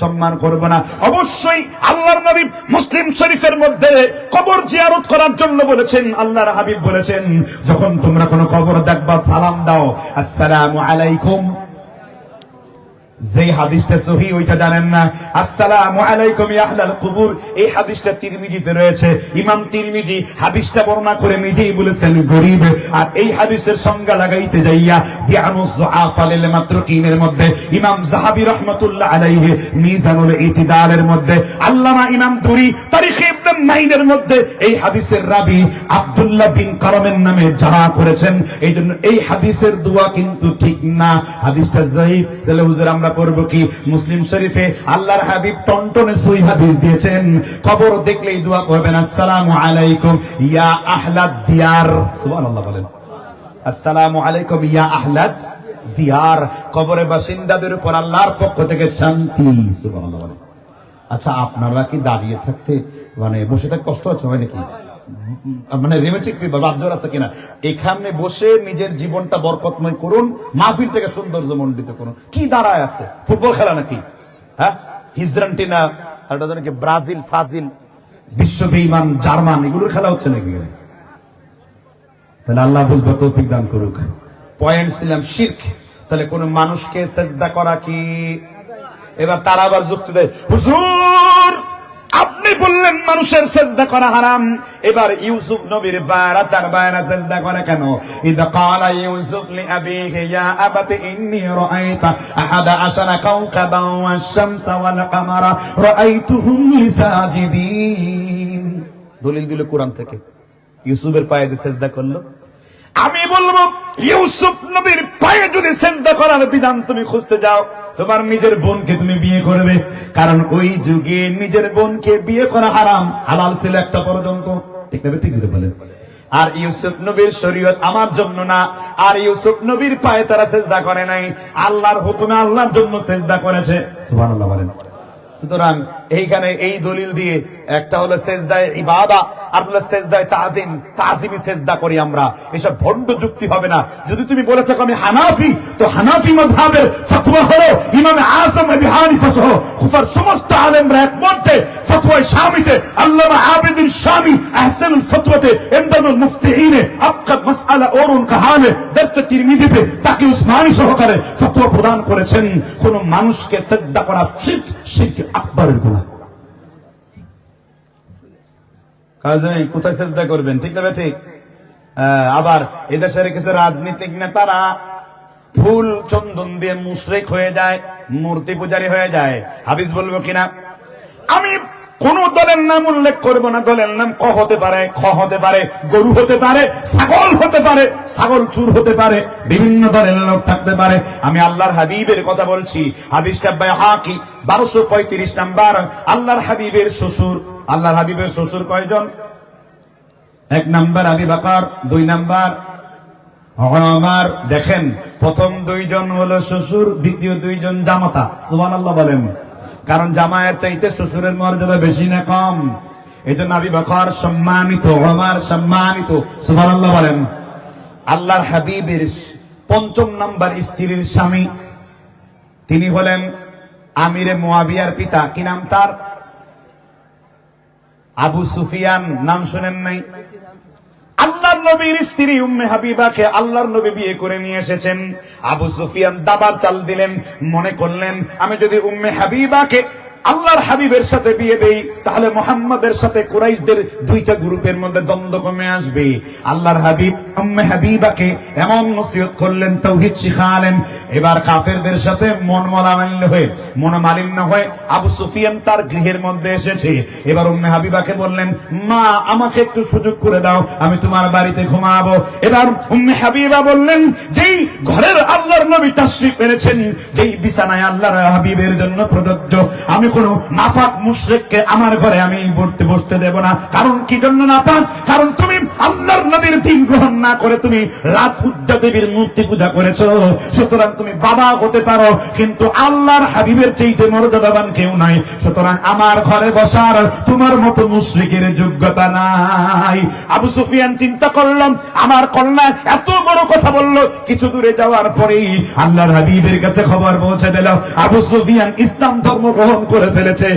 সম্মান করব না। অবশ্যই আল্লাহর নবী মুসলিম শরীফের মধ্যে কবর জিয়ারত করার জন্য বলেছেন। আল্লাহর হাবিব বলেছেন, যখন তোমরা কোনো কবর দেখবা সালাম দাও, আসসালামু আলাইকুম। যেই হাদিসটা সহিহ ওইটা জানেন না, আসসালামু আলাইকুম ইয়া আহলাল কুবুর, এই হাদিসটা তিরমিজিতে রয়েছে। ইমাম তিরমিজি হাদিসটা বর্ণনা করে নিজেই বলেছেন গরীব। আর এই হাদিসের সংজ্ঞা লাগাইতে যাইয়া দিয়ানুজ যুআফা লিল মাতরুকিনের মধ্যে ইমাম যাহাবী রাহমাতুল্লাহ আলাইহি মিজানুল ইতিদালের মধ্যে, আল্লামা ইমাম দুরি তারিখে ইবনে মাইনের মধ্যে এই হাদিসের রাবি আব্দুল্লাহ বিন কারামের নামে যারা করেছেন। এইজন্য এই হাদিসের দোয়া কিন্তু ঠিক না, হাদিসটা যায়ীফ। তাহলে হুজুর আমরা করব কি? মুসলিম শরীফে আল্লাহর হাবিব টনটনে সহিহ হাদিস দিয়েছেন, কবর দেখলেই দোয়া করবেন, আসসালামু আলাইকুম ইয়া আহলাদ দিয়ার। সুবহানাল্লাহ বলেন, আসসালামু আলাইকুম ইয়া আহলাদ দিয়ার, কবরের বাসিন্দাদের উপর আল্লাহর পক্ষ থেকে শান্তি। সুবহানাল্লাহ বলেন। আচ্ছা, আপনারা কি দাঁড়িয়ে থাকতে মানে বসে থাকতে কষ্ট হচ্ছে হয় নাকি? মানে রিমেটিক ফিভার বাধ্যর আছে কিনা? এখানে বসে নিজের জীবনটা বরকতময় করুন, মাহফিল থেকে সৌন্দর্য মণ্ডিত করুন। কি দাঁড়ায় আছে? ফুটবল খেলা নাকি? হ্যাঁ, আর্জেন্টিনা আর কি ব্রাজিল ফাজিল বিশ্ব বেঈমান জার্মান এগুলোর খেলা হচ্ছে নাকি? তাহলে আল্লাহ বুঝবা তৌফিক দান করুক। পয়েন্ট ছিলাম শিরক। তাহলে কোন মানুষকে সিজদা করা কি? এবার তারা আবার যুক্তি দেয়, হুজুর আপনি বললেন মানুষের সিজদা করা হারাম, এবার ইউসুফ নবীর বারা তার বায়না সিজদা করে কেন? ইদা ক্বালা ইউসুফ লিআবিহি ইয়া আবাতি ইন্নী রাআইতু আহাদা আশারা কাওকাবান ওয়াশ-শামসা ওয়াল কামারা রাআইতুহুম লিসাজিদিন। দলিল দিল কোরআন থেকে, ইউসুফের পায়ে সিজদা করলো। আমি বলবো, ইউসুফ নবীর পায়ে যদি সিজদা করার বিধান তুমি খুঁজতে যাও, তোমার নিজের বোনকে তুমি বিয়ে করবে, কারণ ওই যুগে নিজের বোনকে বিয়ে করা হারাম, হালাল ছিল একটা পর্যন্ত। ঠিক না? ঠিক বলেন। আর ইউসুফ নবীর শরীয়ত আমার জন্য না, আর ইউসুফ নবীর পায়ে তারা সিজদা করে নাই, আল্লাহর হুকুমে আল্লাহর জন্য সিজদা করেছে। সুবহানাল্লাহ বলেন। সুতরাং এইখানে এই দলিল দিয়ে, একটা হলো সিজদায়ে ইবাদা, আর হলো সিজদায়ে তাজিম, তাজিমি সিজদা করি আমরা। এসব ভণ্ড যুক্তি হবে না। যদি তুমি বলে থাকো আমি হানাফি, তো হানাফি মাযহাবের ফতোয়া হলো ইমাম আযম আবু হানিফা সহ কুফার সমস্ত আলেমরা একমতে ফতোয়া শামিতে আল্লামা আবিদিন শামি আহসানুল ফতওয়াতে ইমদাদুল মুফতিহিনে আবকাত মাসআলা ওরুন কাহানে দরসে তিরমিজিতে তাকি উসমানী সহকারে ফতোয়া প্রদান করেছেন, কোন মানুষকে সিজদা করা শিরক, শিরক আকবরের গুনাহ। কাজেই কোথায় সিজদা করবেন? ঠিক না? ঠিক। আবার এদেশের কিছু রাজনীতিক নেতারা ফুল চন্দন দিয়ে মুশরিক হয়ে যায়, মূর্তি পূজারী হয়ে যায়। হাদিস বলবো কিনা? আমি কোন দলের নাম উল্লেখ করব না। দলের নাম ক হতে পারে, খ হতে পারে, গরু হতে পারে, ছাগল হতে পারে, ছাগল চুর হতে পারে, বিভিন্ন দলের লোক থাকতে পারে। আমি আল্লাহর হাবিবের কথা বলছি। হাদিসটা বাইহাকি 1235 নাম্বার। আল্লাহর হাবিবের শ্বশুর, আল্লাহর হাবিবের শ্বশুর কয়জন? 1 নাম্বার আবু বকর, 2 নাম্বার ওমর। দেখেন, প্রথম 2 জন হলো শ্বশুর, দ্বিতীয় 2 জন জামাতা। সুবহানাল্লাহ বলেন। কারণ জামায়ের চাইতে শ্বশুরের মর্যাদা বেশি না কম? এইজন্য আবু বকর সম্মানিত, ওমর সম্মানিত। সুবহানাল্লাহ বলেন। আল্লাহর হাবিবের 5ম নাম্বার স্ত্রীর স্বামী, তিনি হলেন আমিরে মুয়াবিয়ার পিতা। কি নাম তার? আবু সুফিয়ান। নাম শুনেন নাই? আল্লাহর নবীর স্ত্রী উম্মে হাবিবাকে আল্লাহর নবী বিয়ে করে নিয়ে এসেছেন। আবু সুফিয়ান দাবার চাল দিলেন, মনে করলেন আমি যদি উম্মে হাবিবাকে আল্লাহর হাবিবের সাথে বিয়ে দেই, তাহলে মুহাম্মাদের সাথে কুরাইশদের 2টা গ্রুপের মধ্যে দ্বন্দ্ব কমে আসবে। আল্লাহর হাবিব উম্মে হাবিবাকে এমন নসিহত করলেন, তাওহীদ শিখালেন। এবার কাফেরদের সাথে মনোমালিন্য হয়ে আবু সুফিয়ান তার গৃহের মধ্যে এসেছে। এবার উম্মে হাবিবাকে বললেন, মা আমাকে একটু সুযোগ করে দাও, আমি তোমার বাড়িতে ঘুমাবো। এবার উম্মে হাবিবা বললেন, যেই ঘরের আল্লাহর নবী তাশরীফ এনেছেন, যেই বিছানায় আল্লাহর হাবিবের জন্য প্রযোজ্য, আমি কোনো নাপাক মুশরিককে আমার ঘরে আমি বসতে দেব না। কারণ কি জন্য নাপাক? কারণ তুমি আল্লাহর নবীর দিন গ্রহণ না করে তুমি লাত উজ্জা দেবীর মূর্তি পূজা করেছো। সুতরাং তুমি বাবা হতে পারো, কিন্তু আল্লাহর হাবিবের চাইতে মর্যাদাবান কেউ নাই। সুতরাং আমার ঘরে বসার তোমার মতো মুশরিকের যোগ্যতা নাই। আবু সুফিয়ান চিন্তা করলাম, আমার কন্যা এত বড় কথা বললো, কিছু দূরে যাওয়ার পরেই আল্লাহর হাবিবের কাছে খবর পৌঁছে দিল আবু সুফিয়ান ইসলাম ধর্ম গ্রহণ করে ফেলেছে।